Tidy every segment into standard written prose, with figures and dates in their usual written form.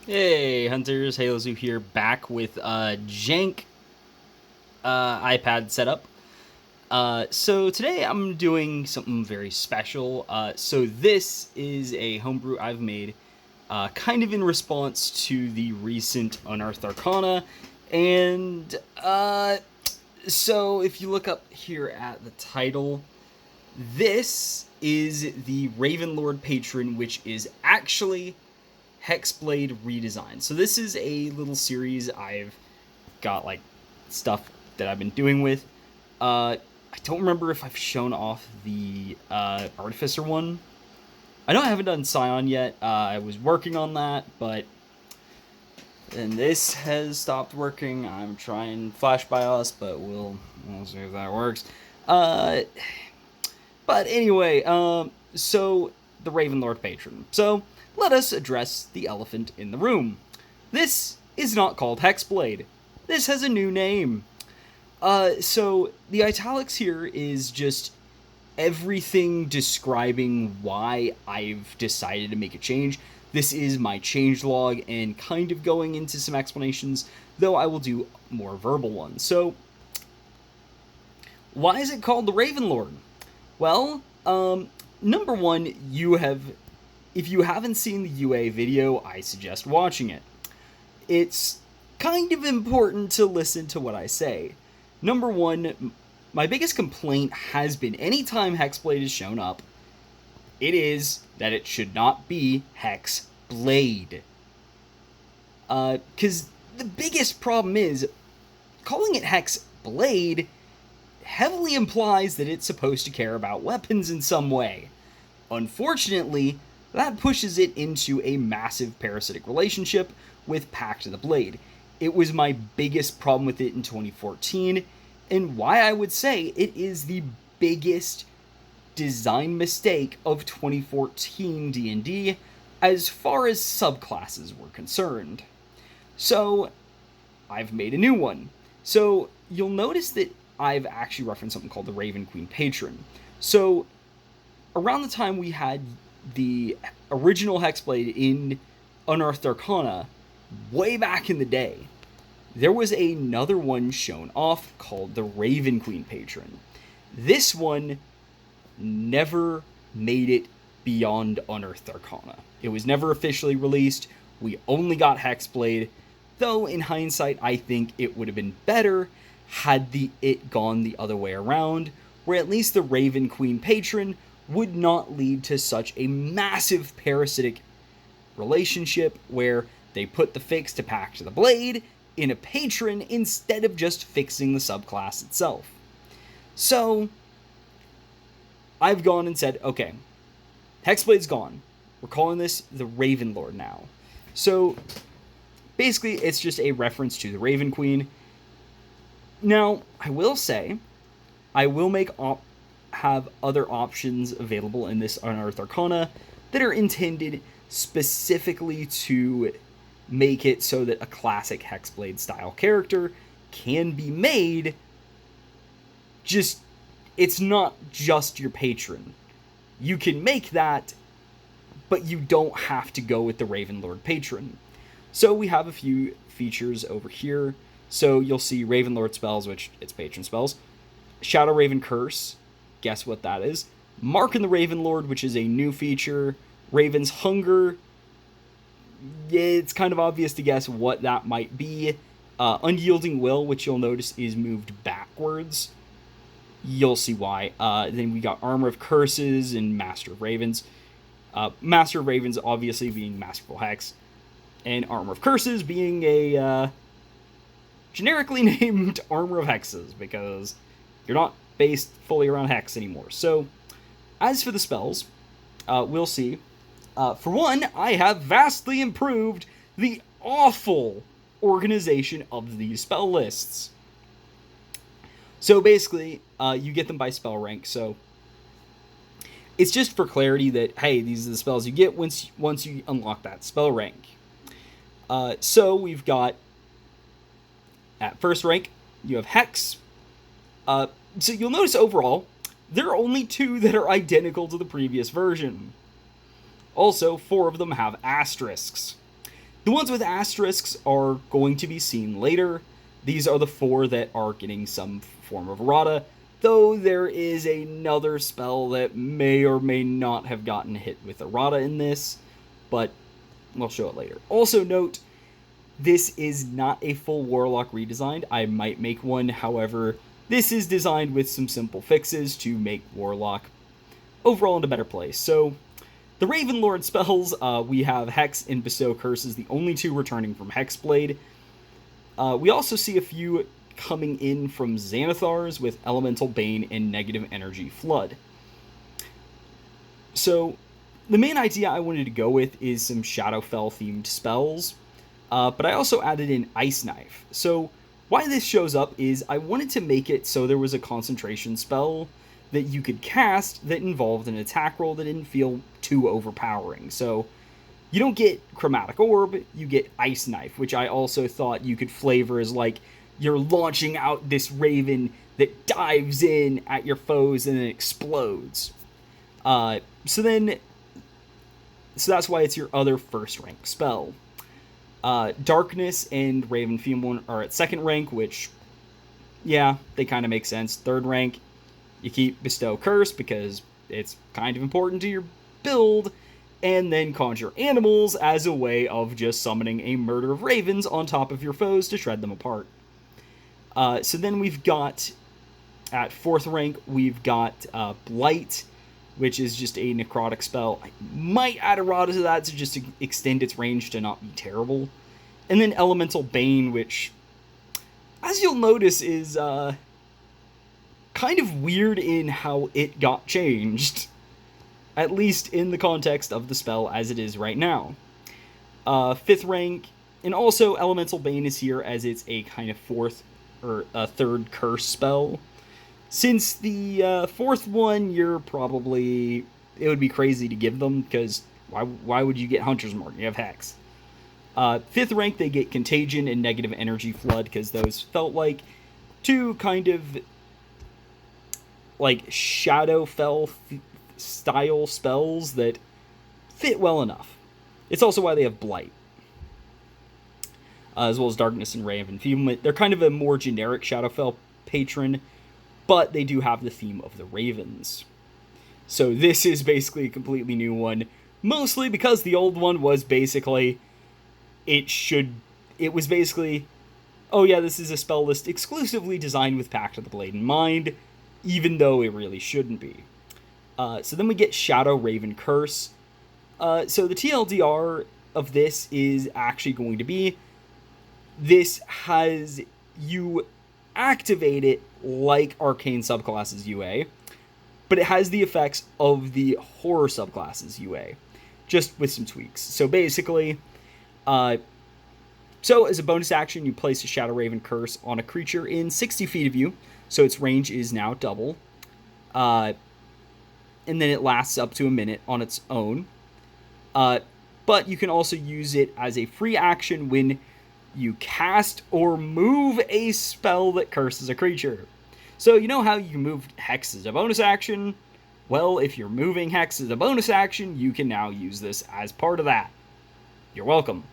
Hey, Hunters, HaloZoo here, back with jank iPad setup. So today I'm doing something very special. So this is a homebrew I've made kind of in response to the recent Unearthed Arcana. And so if you look up here at the title, this is the Ravenlord Patron, which is actually Hexblade Redesigned. So this is a little series I've got like stuff that I've been doing with. I don't remember if I've shown off the Artificer one. I know I haven't done Scion yet. I was working on that, but then this has stopped working. I'm trying Flash BIOS, but we'll see if that works. But anyway, so the Ravenlord Patron. So let us address the elephant in the room. This is not called Hexblade. This has a new name. So the italics here is just everything describing why I've decided to make a change. This is my changelog and kind of going into some explanations, though I will do more verbal ones. So, why is it called the Ravenlord? Well, number one, if you haven't seen the UA video, I suggest watching it. It's kind of important to listen to what I say. Number one, my biggest complaint has been anytime Hexblade has shown up, it is that it should not be Hexblade. Because the biggest problem is, calling it Hexblade heavily implies that it's supposed to care about weapons in some way. Unfortunately, that pushes it into a massive parasitic relationship with Pact of the Blade. It was my biggest problem with it in 2014, and why I would say it is the biggest design mistake of 2014 D&D as far as subclasses were concerned. So, I've made a new one. So, you'll notice that I've actually referenced something called the Raven Queen Patron. So, around the time we had the original Hexblade in Unearthed Arcana, way back in the day, there was another one shown off called the Raven Queen Patron. This one never made it beyond Unearthed Arcana. It was never officially released. We only got Hexblade, though in hindsight I think it would have been better had it gone the other way around, where at least the Raven Queen Patron would not lead to such a massive parasitic relationship where they put the fix to Pact of the Blade in a patron instead of just fixing the subclass itself. So, I've gone and said, okay, Hexblade's gone. We're calling this the Ravenlord now. So, basically, it's just a reference to the Raven Queen. Now, I will say, I will have other options available in this Unearthed Arcana that are intended specifically to make it so that a classic Hexblade style character can be made. Just, it's not just your patron. You can make that, but you don't have to go with the Ravenlord Patron. So we have a few features over here. So you'll see Ravenlord spells, which it's patron spells. Shadow Raven Curse, guess what that is? Mark in the Ravenlord, which is a new feature. Raven's Hunger, it's kind of obvious to guess what that might be. Unyielding Will, which you'll notice is moved backwards. You'll see why. Then we got Armor of Curses and Master of Ravens. Master of Ravens obviously being Masterful Hex, and Armor of Curses being a generically named Armor of Hexes, because you're not based fully around Hex anymore. So, as for the spells, we'll see. For one, I have vastly improved the awful organization of these spell lists. So basically, you get them by spell rank. So it's just for clarity that, hey, these are the spells you get once you unlock that spell rank. So we've got, at first rank, you have Hex. So you'll notice overall, there are only 2 that are identical to the previous version. Also, 4 of them have asterisks. The ones with asterisks are going to be seen later. These are the 4 that are getting some form of errata, though there is another spell that may or may not have gotten hit with errata in this, but we'll show it later. Also note, this is not a full Warlock redesigned. I might make one, however, this is designed with some simple fixes to make Warlock overall in a better place. So, the Ravenlord spells, we have Hex and Bestow Curses, the only 2 returning from Hexblade. We also see a few coming in from Xanathar's with Elemental Bane and Negative Energy Flood. So, the main idea I wanted to go with is some Shadowfell themed spells, but I also added in Ice Knife. So, why this shows up is I wanted to make it so there was a concentration spell that you could cast that involved an attack roll that didn't feel too overpowering. So, you don't get Chromatic Orb, you get Ice Knife, which I also thought you could flavor as like, you're launching out this raven that dives in at your foes and then explodes. So that's why it's your other first rank spell. Darkness and Raven Female are at second rank, which, yeah, they kind of make sense. Third rank, you keep Bestow Curse because it's kind of important to your build, and then Conjure Animals as a way of just summoning a murder of ravens on top of your foes to shred them apart. So then we've got, at fourth rank, we've got Blight, which is just a necrotic spell. I might add errata to that to just extend its range to not be terrible. And then Elemental Bane, which, as you'll notice, is kind of weird in how it got changed. At least in the context of the spell as it is right now. Fifth rank, and also Elemental Bane is here as it's a kind of third curse spell. Since the fourth one, it would be crazy to give them, because why would you get Hunter's Mark? You have Hex. Fifth rank, they get Contagion and Negative Energy Flood, because those felt like 2 kind of like Shadowfell style spells that fit well enough. It's also why they have Blight. As well as Darkness and Ray of Enfeeblement. They're kind of a more generic Shadowfell patron, but they do have the theme of the Ravens. So this is basically a completely new one, mostly because the old one was basically, it was basically, oh yeah, this is a spell list exclusively designed with Pact of the Blade in mind, even though it really shouldn't be. So then we get Shadow Raven Curse. So the TLDR of this is actually going to be, this has, you activate it like Arcane subclasses UA, but it has the effects of the Horror subclasses UA, just with some tweaks. So basically, so as a bonus action, you place a Shadow Raven Curse on a creature in 60 feet of you, so its range is now double, and then it lasts up to a minute on its own. But you can also use it as a free action when you cast or move a spell that curses a creature. So you know how you can move Hex as a bonus action? Well, if you're moving Hex as a bonus action, you can now use this as part of that. You're welcome.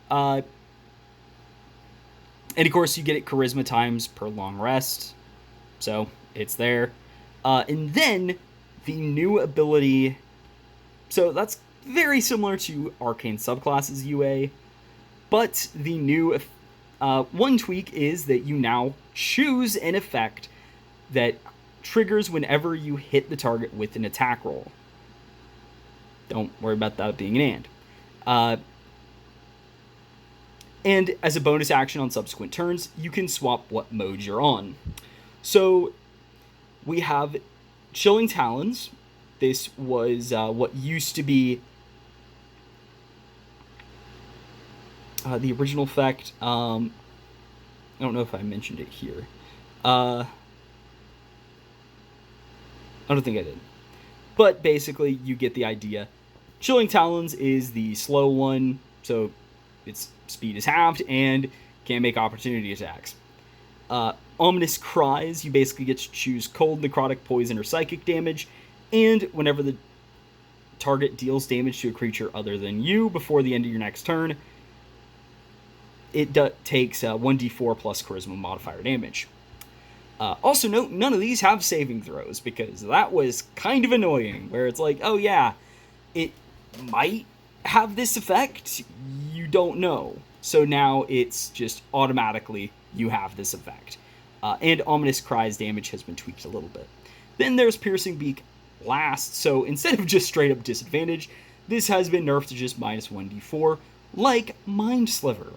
And of course, you get it Charisma times per long rest. So it's there. And then the new ability, so that's very similar to Arcane subclasses UA, but the new one tweak is that you now choose an effect that triggers whenever you hit the target with an attack roll. Don't worry about that being an and as a bonus action on subsequent turns, you can swap what mode you're on. So we have Chilling Talons. This was what used to be the original effect. I don't know if I mentioned it here. I don't think I did. But basically, you get the idea. Chilling Talons is the slow one, so its speed is halved and can't make opportunity attacks. Ominous Cries, you basically get to choose cold, necrotic, poison, or psychic damage, and whenever the target deals damage to a creature other than you before the end of your next turn, it takes 1d4 plus charisma modifier damage. Also note, none of these have saving throws, because that was kind of annoying, where it's like, oh yeah, it might have this effect, you don't know. So now it's just automatically you have this effect. And Ominous Cry's damage has been tweaked a little bit. Then there's Piercing Beak last, so instead of just straight up disadvantage, this has been nerfed to just minus 1d4, like Mind Sliver.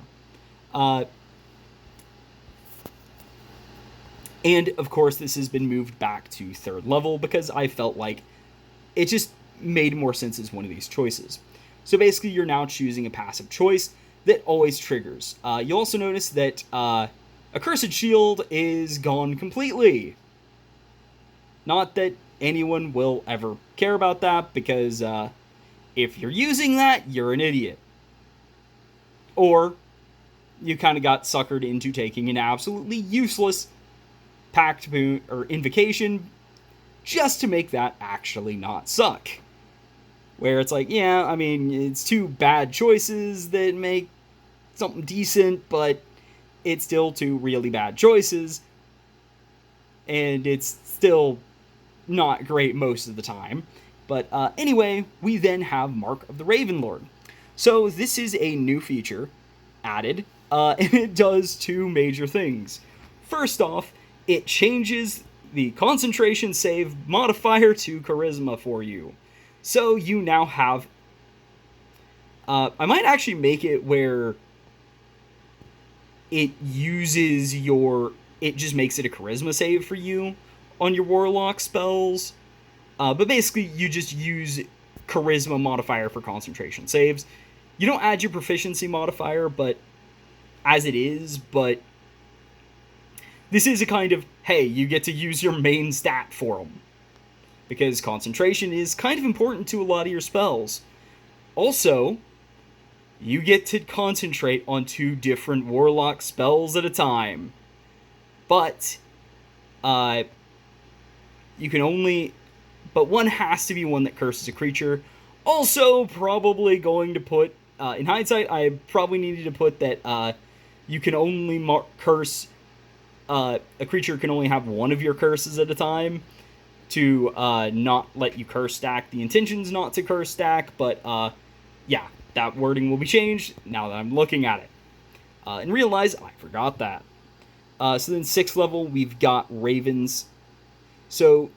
And, of course, this has been moved back to 3rd level because I felt like it just made more sense as one of these choices. So basically, you're now choosing a passive choice that always triggers. You'll also notice that Accursed Shield is gone completely. Not that anyone will ever care about that, because if you're using that, you're an idiot. Or you kind of got suckered into taking an absolutely useless Pact boon or Invocation just to make that actually not suck. Where it's like, yeah, I mean, it's two bad choices that make something decent, but it's still two really bad choices, and it's still not great most of the time. But anyway, we then have Mark of the Ravenlord. So this is a new feature added, and it does two major things. First off, it changes the concentration save modifier to charisma for you. So you now have... I might actually make it where it uses your... It just makes it a charisma save for you on your Warlock spells. But basically, you just use charisma modifier for concentration saves. You don't add your proficiency modifier, but as it is, but this is a kind of, hey, you get to use your main stat for them. Because concentration is kind of important to a lot of your spells. Also, you get to concentrate on 2 different Warlock spells at a time. But, you can only... But one has to be one that curses a creature. Also, probably going to put... in hindsight, I probably needed to put that you can only curse... a creature can only have one of your curses at a time to not let you curse stack. The intention's not to curse stack, but yeah, that wording will be changed now that I'm looking at it. And realize I forgot that. So then 6th level, we've got Ravens. So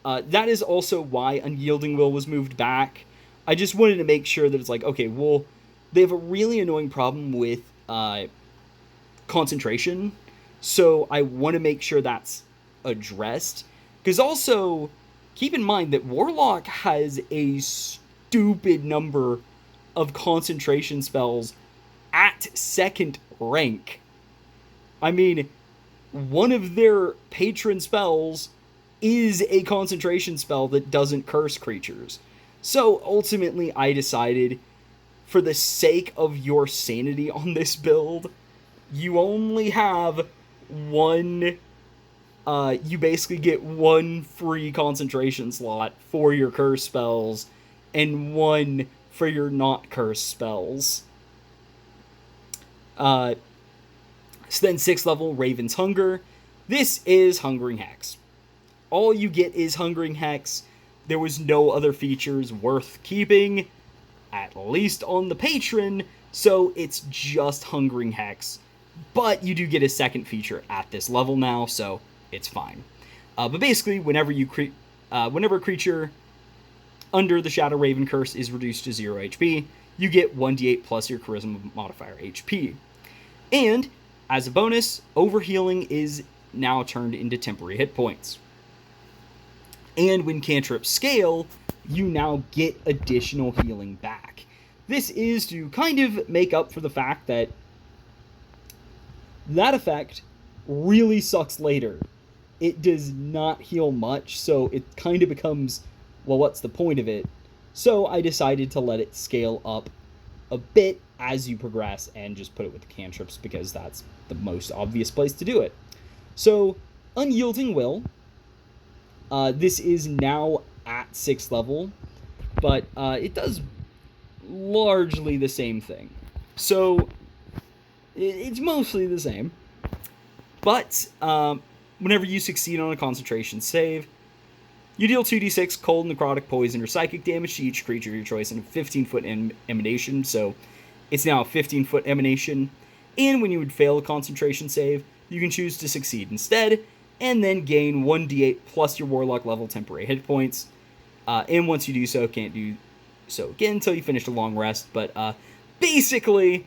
that is also why Unyielding Will was moved back. I just wanted to make sure that it's like, okay, well, they have a really annoying problem with concentration. So I want to make sure that's addressed. Because also, keep in mind that Warlock has a stupid number of concentration spells at 2nd rank. I mean, one of their patron spells is a concentration spell that doesn't curse creatures. So ultimately, I decided, for the sake of your sanity on this build, you only have one... you basically get one free concentration slot for your curse spells, and one for your not curse spells. So then 6th level, Raven's Hunger. This is Hungering Hex. All you get is Hungering Hex. There was no other features worth keeping, at least on the patron, so it's just Hungering Hex. But you do get a 2nd feature at this level now, so it's fine. But basically, whenever a creature under the Shadow Raven curse is reduced to 0 HP, you get 1d8 plus your Charisma modifier HP. And, as a bonus, Overhealing is now turned into temporary hit points. And when cantrips scale, you now get additional healing back. This is to kind of make up for the fact that that effect really sucks later. It does not heal much, so it kind of becomes, well, what's the point of it? So I decided to let it scale up a bit as you progress and just put it with the cantrips because that's the most obvious place to do it. So, Unyielding Will. This is now at 6th level, but it does largely the same thing. So, It's mostly the same. But whenever you succeed on a concentration save, you deal 2d6 cold, necrotic, poison, or psychic damage to each creature of your choice in a 15-foot emanation. So it's now a 15-foot emanation. And when you would fail a concentration save, you can choose to succeed instead, and then gain 1d8 plus your Warlock level temporary hit points. And once you do so, can't do so again until you finish a long rest. But basically,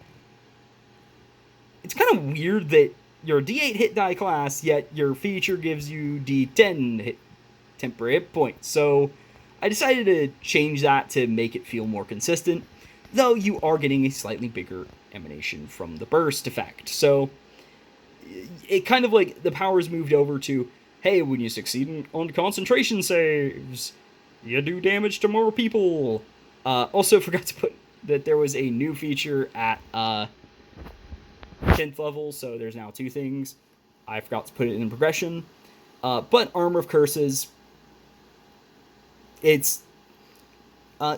it's kind of weird that you're a d8 hit die class, yet your feature gives you d10 temporary hit points. So I decided to change that to make it feel more consistent, though you are getting a slightly bigger emanation from the burst effect. So it kind of like the powers moved over to, hey, when you succeed on concentration saves, you do damage to more people. Also forgot to put that there was a new feature at 10th level, so there's now 2 things. I forgot to put it in progression. But Armor of Curses, it's...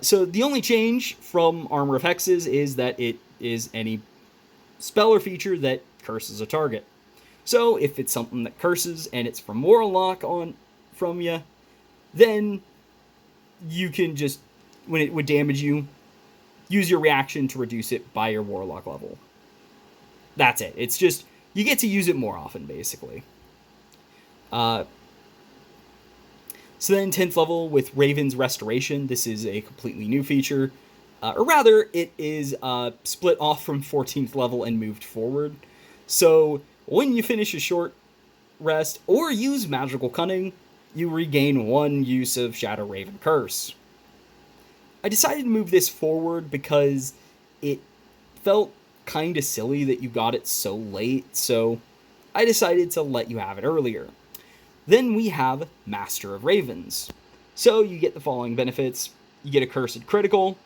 so the only change from Armor of Hexes is that it is any spell or feature that curses a target. So if it's something that curses and it's from Warlock from you, then you can just, when it would damage you, use your reaction to reduce it by your Warlock level. That's it. It's just, you get to use it more often, basically. So then 10th level with Raven's Restoration, this is a completely new feature. Or rather, it is split off from 14th level and moved forward. So when you finish a short rest or use Magical Cunning, you regain 1 use of Shadow Raven Curse. I decided to move this forward because it felt kind of silly that you got it so late, so I decided to let you have it earlier. Then we have Master of Ravens. So you get the following benefits. You get a Cursed Critical,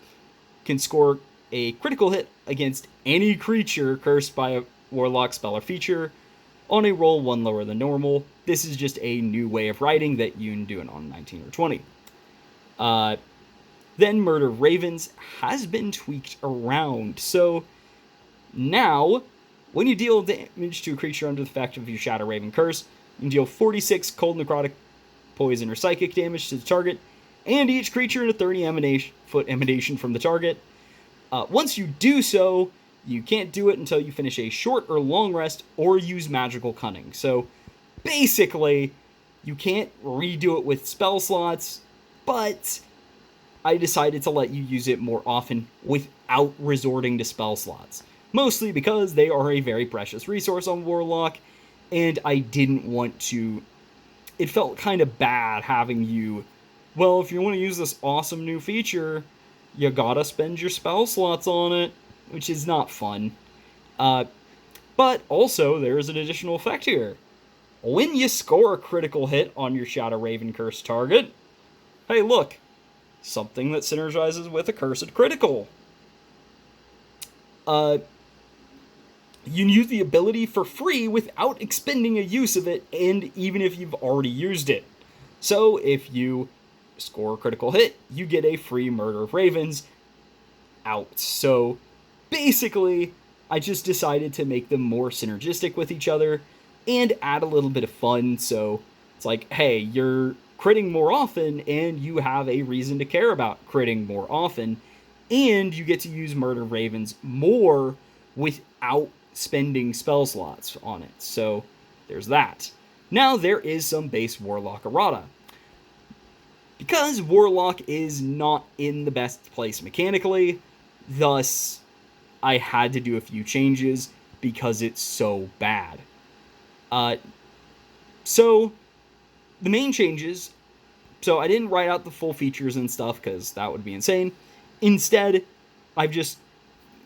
can score a critical hit against any creature cursed by a Warlock spell or feature on a roll 1 lower than normal. This is just a new way of writing that you can do it on 19 or 20. Then Murder of Ravens has been tweaked around. So now, when you deal damage to a creature under the effect of your Shadow Raven Curse, you can deal 46 cold, necrotic, poison, or psychic damage to the target, and each creature in a 30-foot emanation from the target. Once you do so, you can't do it until you finish a short or long rest or use Magical Cunning. So basically, you can't redo it with spell slots, but I decided to let you use it more often without resorting to spell slots. Mostly because they are a very precious resource on Warlock, and I didn't want to... It felt kind of bad having you... Well, if you want to use this awesome new feature, you gotta spend your spell slots on it, which is not fun. But also, there's an additional effect here. When you score a critical hit on your Shadow Raven Curse target, hey look, something that synergizes with a Cursed Critical. You can use the ability for free without expending a use of it, and even if you've already used it. So if you score a critical hit, you get a free Murder of Ravens out. So basically, I just decided to make them more synergistic with each other and add a little bit of fun. So it's like, hey, you're critting more often, and you have a reason to care about critting more often, and you get to use Murder of Ravens more without spending spell slots on it. So there's that. Now there is some base Warlock errata. Because Warlock is not in the best place mechanically, thus I had to do a few changes because it's so bad. So the main changes, so I didn't write out the full features and stuff because that would be insane. Instead, I've just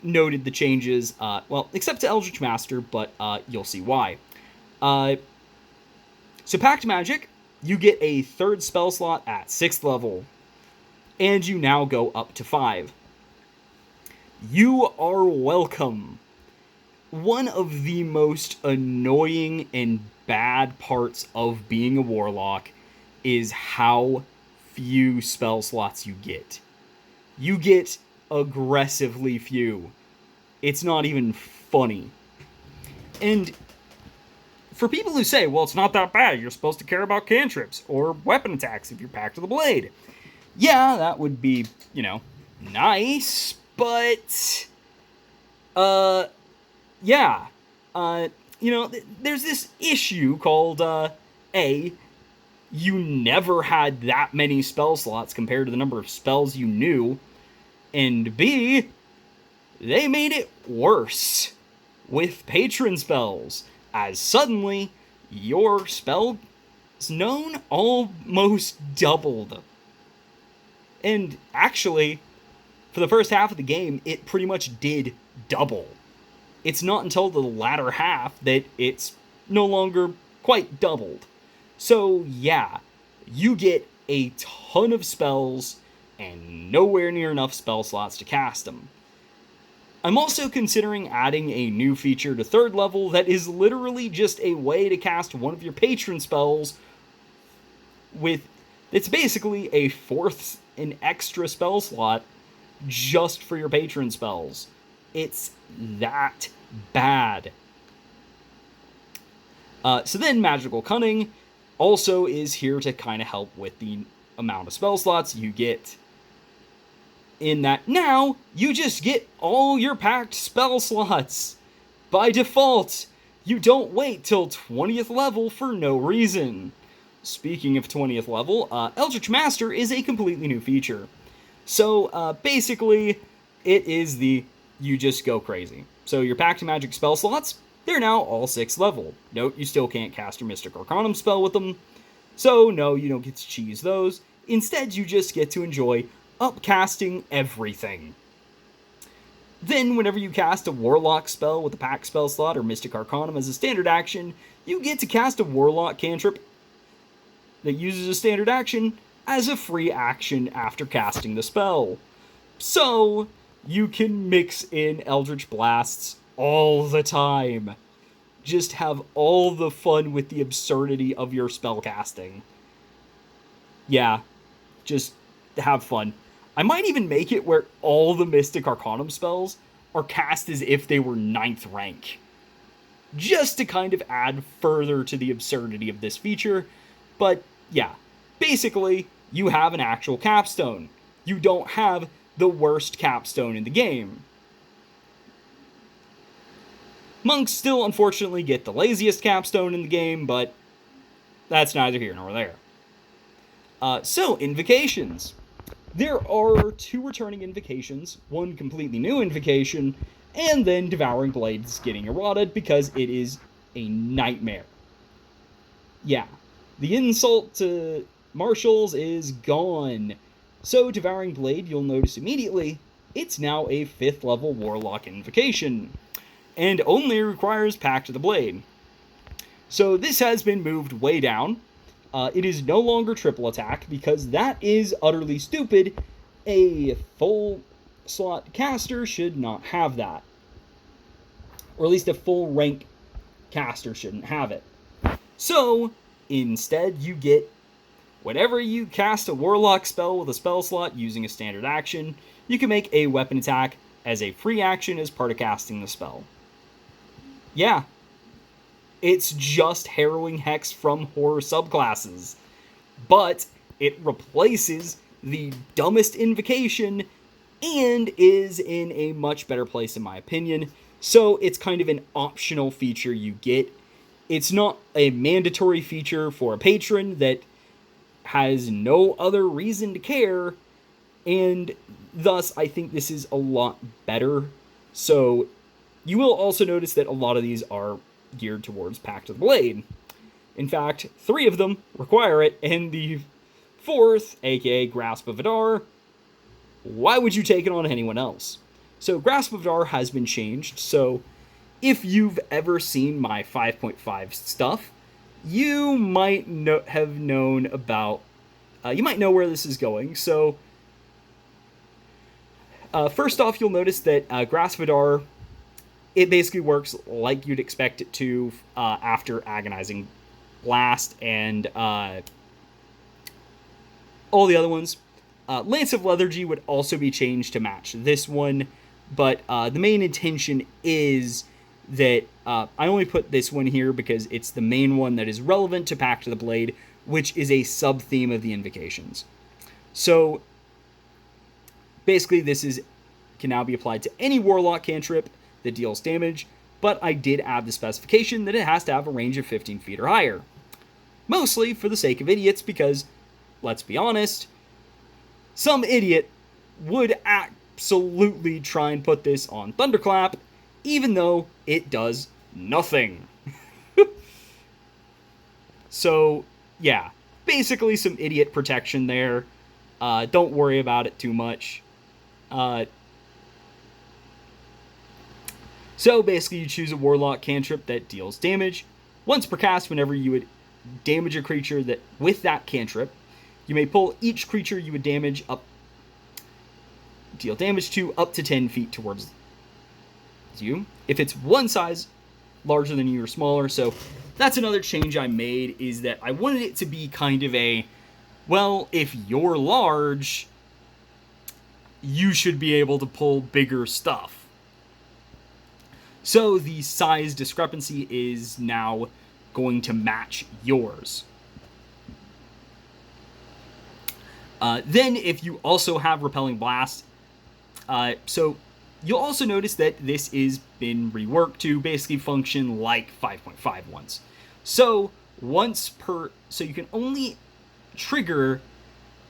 noted the changes, well, except to Eldritch Master, but you'll see why. So Pact Magic, you get a 3rd spell slot at 6th level, and you now go up to 5. You are welcome. One of the most annoying and bad parts of being a Warlock is how few spell slots you get. You get aggressively few. It's not even funny. And for people who say, well, it's not that bad, you're supposed to care about cantrips or weapon attacks if you're Pact of the Blade. Yeah, that would be, nice, but, yeah. There's this issue called, A, you never had that many spell slots compared to the number of spells you knew, and B, they made it worse with patron spells, as suddenly your spells known almost doubled. And actually, for the first half of the game, it pretty much did double. It's not until the latter half that it's no longer quite doubled. So yeah, you get a ton of spells and nowhere near enough spell slots to cast them. I'm also considering adding a new feature to 3rd level that is literally just a way to cast one of your patron spells it's basically a 4th an extra spell slot just for your patron spells. It's that bad. So then Magical Cunning also is here to kind of help with the amount of spell slots you get. In that now, you just get all your Pact spell slots. By default, you don't wait till 20th level for no reason. Speaking of 20th level, Eldritch Master is a completely new feature. So, basically, it is you just go crazy. So your Pact Magic spell slots, they're now all 6th level. Note, you still can't cast your Mystic Arcanum spell with them. So, no, you don't get to cheese those. Instead, you just get to enjoy upcasting everything. Then, whenever you cast a Warlock spell with a Pact spell slot or Mystic Arcanum as a standard action, you get to cast a Warlock cantrip that uses a standard action as a free action after casting the spell. So, you can mix in Eldritch Blasts all the time. Just have all the fun with the absurdity of your spell casting. Yeah, just have fun. I might even make it where all the Mystic Arcanum spells are cast as if they were 9th rank. Just to kind of add further to the absurdity of this feature. But, yeah, basically, you have an actual capstone. You don't have the worst capstone in the game. Monks still, unfortunately, get the laziest capstone in the game, but that's neither here nor there. So, Invocations. There are 2 returning Invocations, 1 completely new Invocation, and then Devouring Blades getting errated because it is a nightmare. Yeah, the insult to Marshals is gone. So, Devouring Blade, you'll notice immediately, it's now a 5th level Warlock Invocation, and only requires Pact of the Blade. So this has been moved way down. It is no longer triple attack, because that is utterly stupid. A full slot caster should not have that. Or at least a full rank caster shouldn't have it. So, instead you get, whenever you cast a Warlock spell with a spell slot using a standard action, you can make a weapon attack as a free action as part of casting the spell. Yeah. It's just Harrowing Hex from horror subclasses. But it replaces the dumbest invocation and is in a much better place in my opinion. So it's kind of an optional feature you get. It's not a mandatory feature for a patron that has no other reason to care, and thus I think this is a lot better. So you will also notice that a lot of these are geared towards Pact of the Blade. In fact, 3 of them require it, and the 4th, aka Grasp of Adar, why would you take it on anyone else? So Grasp of Adar has been changed, so if you've ever seen my 5.5 stuff, you might have known about, you might know where this is going. So first off, you'll notice that Grasp of Adar, it basically works like you'd expect it to after Agonizing Blast and all the other ones. Lance of Lethargy would also be changed to match this one, but the main intention is that I only put this one here because it's the main one that is relevant to Pact of the Blade, which is a sub-theme of the Invocations. So, basically, can now be applied to any Warlock cantrip that deals damage, but I did add the specification that it has to have a range of 15 feet or higher. Mostly for the sake of idiots, because, let's be honest, some idiot would absolutely try and put this on Thunderclap, even though it does nothing. So, yeah, basically some idiot protection there. Don't worry about it too much. So basically you choose a Warlock cantrip that deals damage. Once per cast, whenever you would damage a creature that with that cantrip, you may pull each creature you would deal damage to up to 10 feet towards you. If it's one size larger than you or smaller. So that's another change I made, is that I wanted it to be kind of a, well, if you're large, you should be able to pull bigger stuff. So the size discrepancy is now going to match yours. Then if you also have Repelling Blast, so you'll also notice that this is been reworked to basically function like 5.5 once. So so you can only trigger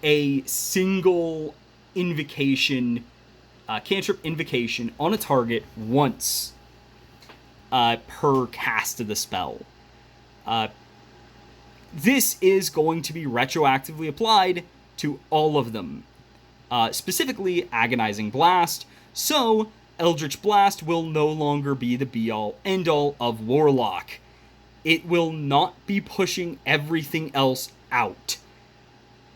a single invocation, cantrip invocation on a target once per cast of the spell. This is going to be retroactively applied to all of them. Specifically, Agonizing Blast. So, Eldritch Blast will no longer be the be-all, end-all of Warlock. It will not be pushing everything else out.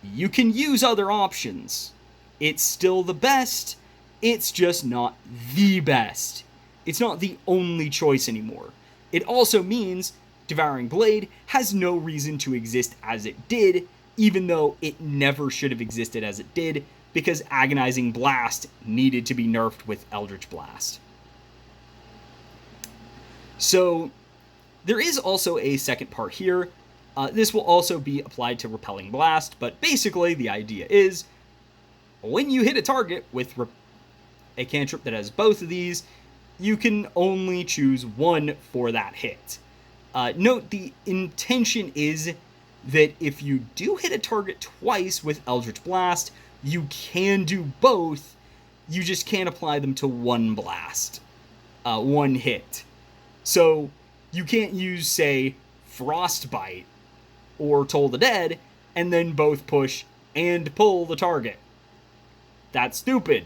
You can use other options. It's still the best, it's just not the best. It's not the only choice anymore. It also means Devouring Blade has no reason to exist as it did, even though it never should have existed as it did, because Agonizing Blast needed to be nerfed with Eldritch Blast. So, there is also a second part here. This will also be applied to Repelling Blast, but basically the idea is, when you hit a target with a cantrip that has both of these, you can only choose one for that hit. Note the intention is that if you do hit a target twice with Eldritch Blast, you can do both, you just can't apply them to one blast, one hit. So, you can't use, say, Frostbite or Toll the Dead, and then both push and pull the target. That's stupid.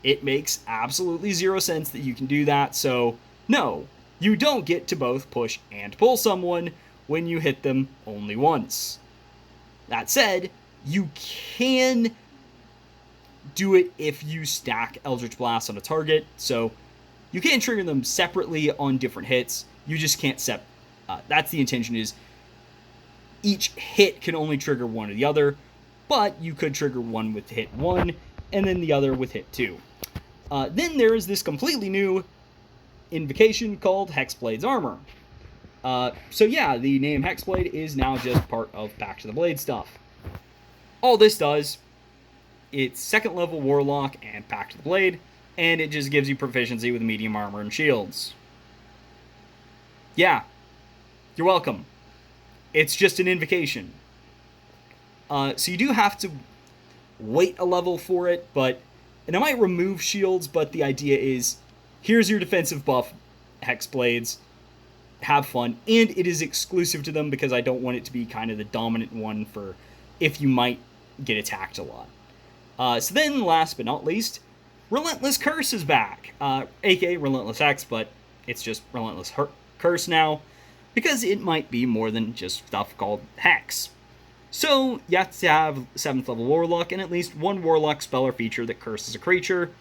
It makes absolutely zero sense that you can do that, so no, you don't get to both push and pull someone when you hit them only once. That said, you can do it if you stack Eldritch Blast on a target, so you can trigger them separately on different hits. You just can't that's the intention, is each hit can only trigger one or the other, but you could trigger one with hit 1 and then the other with hit 2. Then there is this completely new invocation called Hexblade's Armor. So yeah, the name Hexblade is now just part of Pact of the Blade stuff. All this does, it's second level Warlock and Pact of the Blade, and it just gives you proficiency with medium armor and shields. Yeah, you're welcome. It's just an invocation. So you do have to wait a level for it, and I might remove shields, but the idea is, here's your defensive buff, Hexblades. Have fun, and it is exclusive to them because I don't want it to be kind of the dominant one for if you might get attacked a lot. So then, last but not least, Relentless Curse is back, aka Relentless X, but it's just Relentless Curse now, because it might be more than just stuff called Hex. So, you have to have 7th level Warlock and at least one Warlock spell or feature that curses a creature.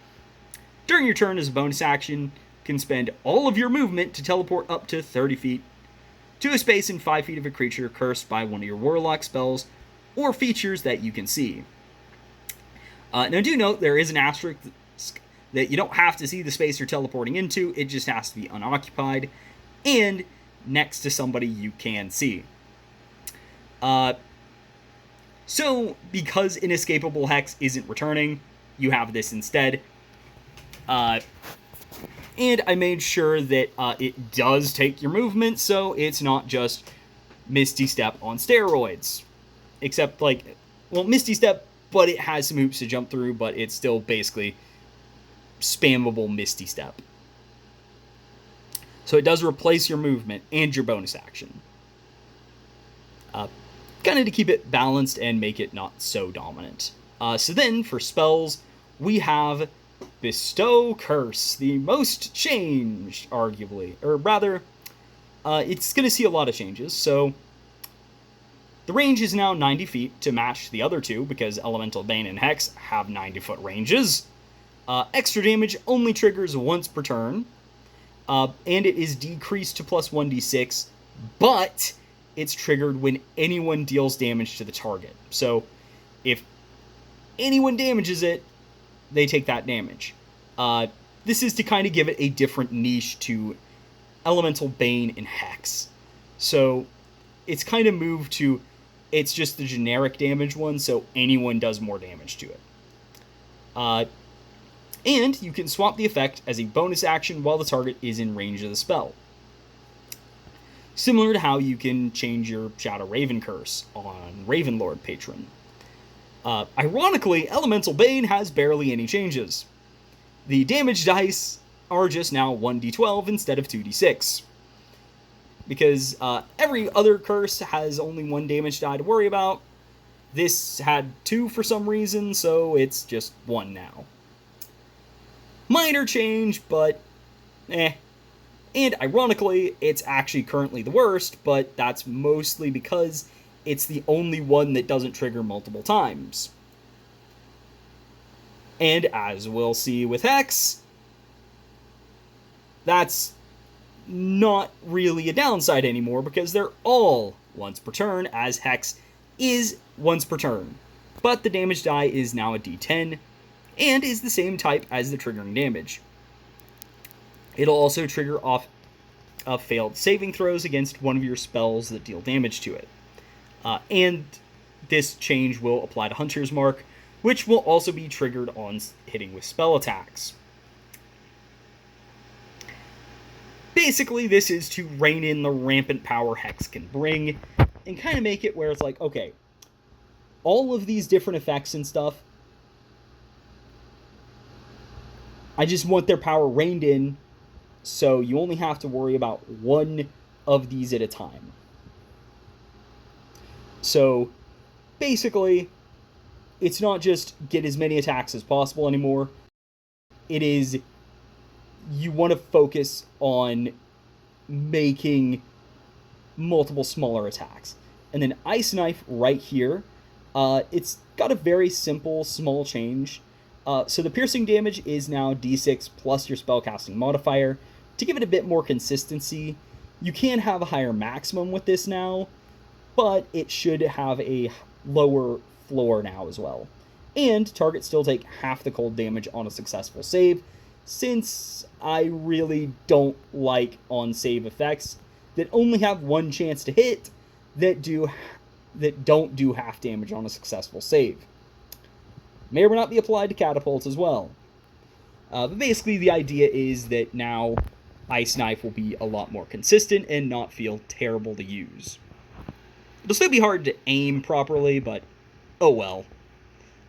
During your turn as a bonus action, you can spend all of your movement to teleport up to 30 feet to a space in 5 feet of a creature cursed by one of your Warlock spells or features that you can see. Now do note, there is an asterisk that you don't have to see the space you're teleporting into, it just has to be unoccupied. and next to somebody you can see. So, because Inescapable Hex isn't returning, you have this instead. And I made sure that it does take your movement, so it's not just Misty Step on steroids. Except, like, well, Misty Step, but it has some hoops to jump through, but it's still basically spammable Misty Step. So it does replace your movement and your bonus action. Kind of to keep it balanced and make it not so dominant. So then, for spells, we have Bestow Curse, the most changed, arguably. Or rather, it's going to see a lot of changes. So, the range is now 90 feet to match the other two, because Elemental Bane and Hex have 90-foot ranges. Extra damage only triggers once per turn. And it is decreased to plus 1d6, but it's triggered when anyone deals damage to the target. So, if anyone damages it, they take that damage. This is to kind of give it a different niche to Elemental Bane and Hex. So, it's kind of moved to, it's just the generic damage one, so anyone does more damage to it. And you can swap the effect as a bonus action while the target is in range of the spell. Similar to how you can change your Shadow Raven Curse on Ravenlord Patron. Ironically, Elemental Bane has barely any changes. The damage dice are just now 1d12 instead of 2d6. Because every other curse has only one damage die to worry about. This had 2 for some reason, so it's just 1 now. Minor change, but eh. And ironically, it's actually currently the worst, but that's mostly because it's the only one that doesn't trigger multiple times. And as we'll see with Hex, that's not really a downside anymore, because they're all once per turn, as Hex is once per turn. But the damage die is now a d10, and is the same type as the triggering damage. It'll also trigger off failed saving throws against one of your spells that deal damage to it. And this change will apply to Hunter's Mark, which will also be triggered on hitting with spell attacks. Basically, this is to rein in the rampant power Hex can bring, and kind of make it where it's like, okay, all of these different effects and stuff, I just want their power reined in, so you only have to worry about one of these at a time. So, basically, it's not just get as many attacks as possible anymore. It is, you want to focus on making multiple smaller attacks. And then Ice Knife right here, it's got a very simple, small change. So the piercing damage is now d6 plus your spellcasting modifier. To give it a bit more consistency, you can have a higher maximum with this now, but it should have a lower floor now as well. And targets still take half the cold damage on a successful save, since I really don't like on-save effects that only have one chance to hit that don't do half damage on a successful save. May or may not be applied to catapults as well. But basically the idea is that now Ice Knife will be a lot more consistent and not feel terrible to use. It'll still be hard to aim properly, but oh well.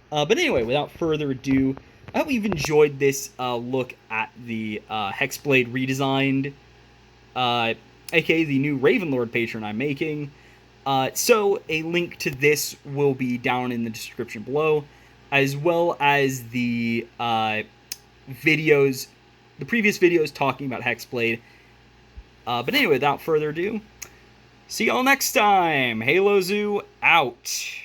But anyway, without further ado, I hope you've enjoyed this look at the Hexblade Redesigned, aka the new Ravenlord Patron I'm making. So a link to this will be down in the description below, as well as the videos, the previous videos talking about Hexblade. But anyway, without further ado, see y'all next time. HaloZoo out.